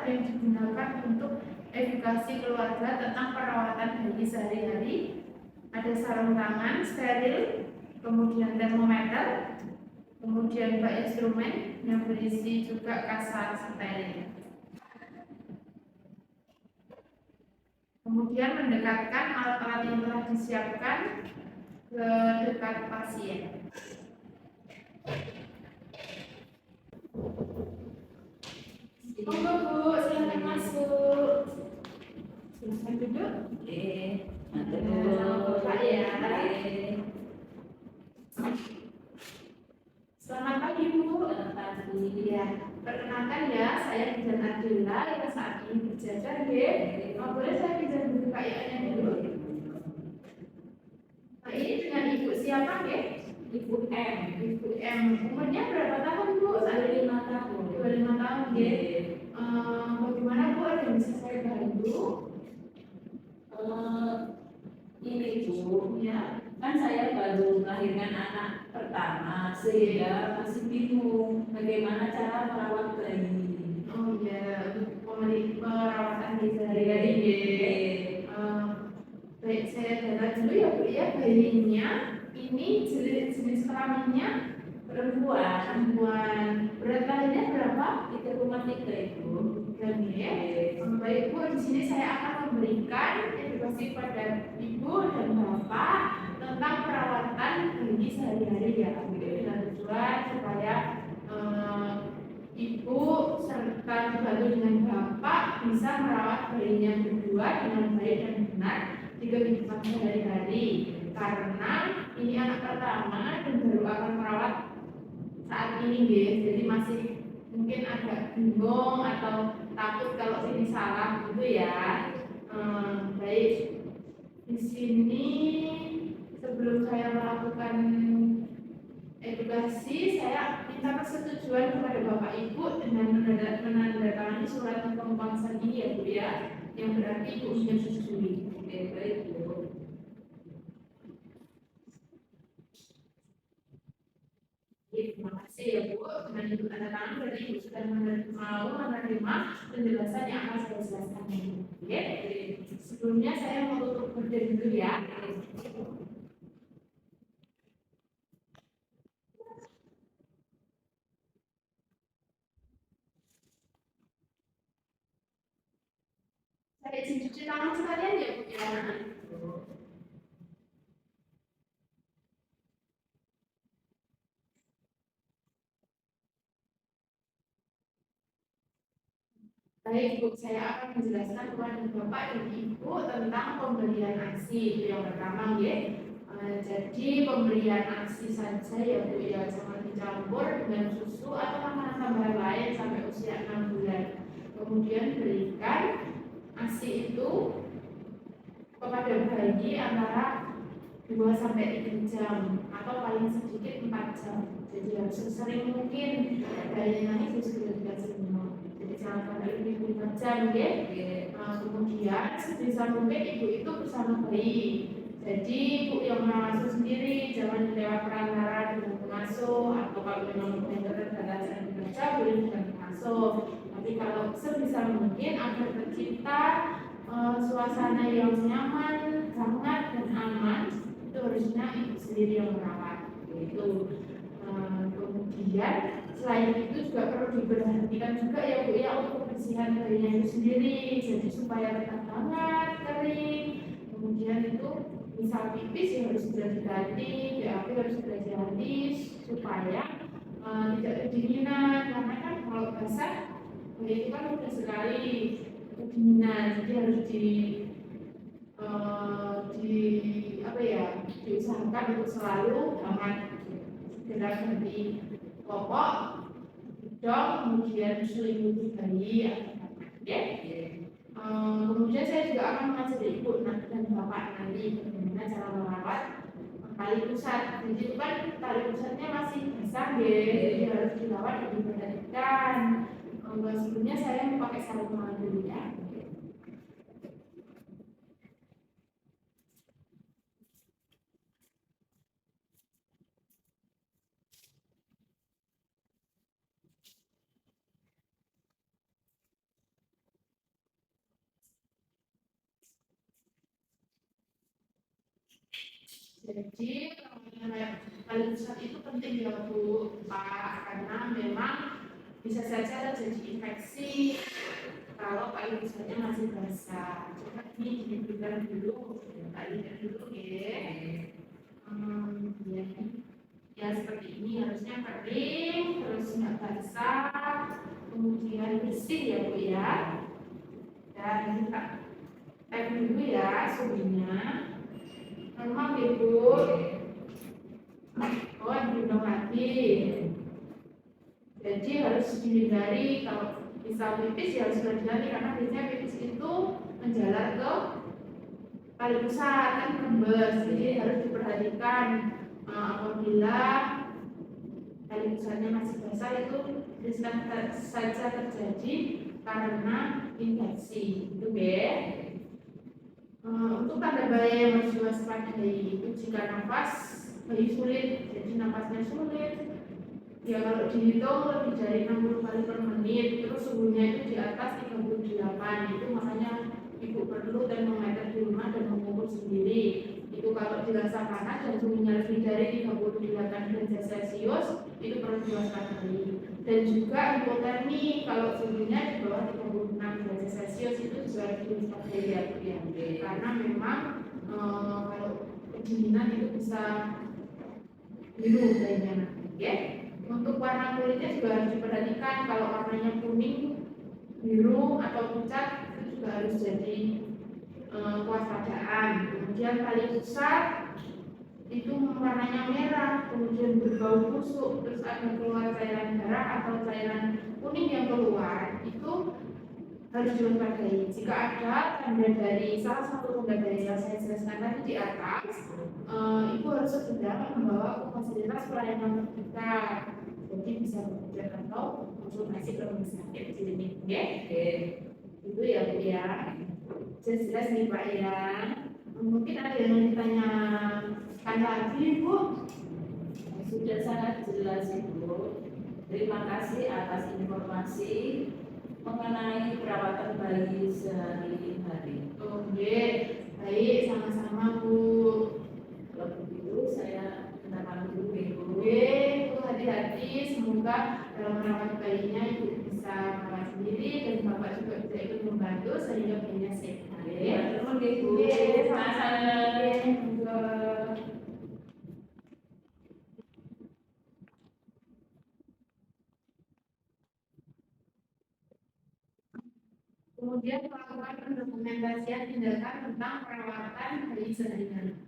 yang digunakan untuk edukasi keluarga tentang perawatan bayi sehari-hari. Ada sarung tangan steril, kemudian termometer, kemudian bak instrumen yang berisi juga kasar steril. Kemudian mendekatkan alat-alat yang telah disiapkan ke dekat pasien. Monggo Bu, silakan masuk. Silakan duduk. Oke, Bapak ya. Selamat pagi Bu. Selamat pagi. Ya, perkenalkan ya, saya Bidan Adela yang saat ini berjajar ya. Boleh saya pinjam buku kayaknya dulu? Nah, ini dengan Ibu siapa ya? Ibu M. Ibu M. Umurnya berapa tahun Bu? 25 tahun. 25 tahun ya. Bagaimana Bu, ada yang bisa saya bantu? Ini Bu, Ya. kan saya baru melahirkan anak pertama, sehingga masih bingung bagaimana cara merawat bayi. Oh ya, untuk perawatan di sehari-hari ya. Baik, saya data dulu ya Bu ya. Bayinya ini jenis kelaminnya perempuan. Berat badannya berapa? 3,3 Ibu. Ya. Baik Bu, di sini saya akan memberikan edukasi pada Ibu dan Bapak tentang perawatan bayi sehari-hari ya. Dengan tujuan supaya Ibu serta dibantu dengan Bapak bisa merawat bayinya berdua dengan baik dan benar di kehidupan sehari-hari. Karena ini anak pertama dan baru akan merawat saat ini guys, jadi masih mungkin agak bingung atau takut kalau ini salah gitu ya. Baik, di sini sebelum saya melakukan edukasi, saya minta persetujuan kepada Bapak Ibu dengan menandatangani surat pemanggilan ini ya Bu ya, yang berarti Ibu menyetujui. Oke, baik Bu. Terima kasih ya Bu. Dengan Ibu tanda tangan berarti Ibu sudah mau menerima penjelasan yang akan saya jelaskan ini. Oke. Sebelumnya saya mau tutup berdiri dulu ya. Saya izin cuci tangan sekalian ya Bu ya. Baik Bu, saya akan menjelaskan kepada Bapak dan Ibu tentang pemberian ASI. Itu yang pertama ya. Jadi pemberian ASI saja ya Bu ya, jangan dicampur dengan susu atau makanan tambahan lain sampai usia 6 bulan. Kemudian berikan ASI itu kepada bayi antara 2 sampai 3 jam atau paling sedikit 4 jam. Jadi harus sesering mungkin bayinya ini sudah dikasih minum. Jadi jangan sampai lebih 5 jam ya. Kemudian sebisa mungkin ibu itu bersama bayi. Jadi ibu yang mengasuh sendiri, jangan lewat perantara dengan pengasuh, atau kalau memang punya keterbatasan bekerja boleh dengan pengasuh. Tapi kalau sebisa mungkin agar tercipta suasana yang nyaman, hangat dan aman, itu harusnya ibu sendiri yang merawat. Itu. Kemudian selain itu juga perlu diperhatikan juga ya Bu ya untuk kebersihan bayinya itu sendiri, jadi supaya tetap hangat, kering. Kemudian itu misal pipis ya harus segera diganti, BAB harus segera diganti supaya tidak kedinginan, karena kan kalau basah bayi itu kan mudah sekali kedinginan, jadi harus apa ya, diusahakan untuk selalu hangat. Segera ganti popok, dok, kemudian selimuti bayi ya. Kemudian saya juga akan mengajari ibu dan bapak nanti bagaimana cara merawat tali pusat. Jadi itu kan tali pusatnya masih basah ya, jadi harus dirawat dan diperhatikan. Sebelumnya saya mau pakai sarung tangan dulu ya. Jadi paling besar itu penting ya Bu Pak, karena memang bisa saja terjadi infeksi kalau paling besarnya masih basah. Coba ini diberikan dulu, kita lihat dulu ya. Ya, ya seperti ini harusnya kering, terus nggak basah, kemudian bersih ya Bu ya. Dan kita cek dulu ya suhunya. Normal ya Bu. Oh, diundang lagi. Jadi harus dihindari kalau bisa pipis ya harus hindari karena biasanya pipis itu menjalar ke paling besar kan rembes. Jadi harus diperhatikan apabila paling besarnya masih basah itu bisa saja terjadi karena infeksi. Itu ya. Untuk tanda bahaya yang harus diwaspadai itu jika nafas bayi sulit, jadi nafasnya sulit. Ya kalau dihitung lebih dari 60 kali per menit, terus suhunya itu di atas 38, itu makanya ibu perlu termometer di rumah dan mengukur sendiri. Itu kalau dirasa panas dan suhunya lebih dari 38 derajat Celcius, itu perlu diwaspadai. Dan juga hipotermi, kalau suhunya di bawah 36 derajat Celcius itu juga harus diwaspadai ya, karena memang kalau kedinginan itu bisa biru kayaknya, ya. Untuk warna kulitnya juga harus diperhatikan, kalau warnanya kuning, biru atau pucat itu juga harus jadi kewaspadaan. Kemudian paling besar itu warnanya merah, kemudian berbau busuk, terus ada keluar cairan darah atau cairan kuning yang keluar, itu harus diwaspadai. Jika ada tanda dari salah satu tanda dari yang saya jelaskan tadi di atas, ibu harus segera membawa ke fasilitas pelayanan terdekat. Jadi bisa bekerja atau konsultasi ke rumah sakit klinik, ya. Itu ya Bu ya. Jelas nih Pak ya. Mungkin ada yang ditanyakan lagi Bu. Sudah sangat jelas Ibu. Terima kasih atas informasi mengenai perawatan bayi sehari-hari. Oke, baik, sama-sama Bu. Kalau begitu saya minta pamit dulu Ibu. Oke, Bu hati-hati. Semoga dalam merawat bayinya Ibu bisa merawat sendiri dan Bapak juga bisa ikut membantu sehingga bayinya sehat. Ya, terima kasih Bu. Oke, Sama-sama. Kemudian melakukan pendokumentasian tindakan tentang perawatan bayi sehari-hari.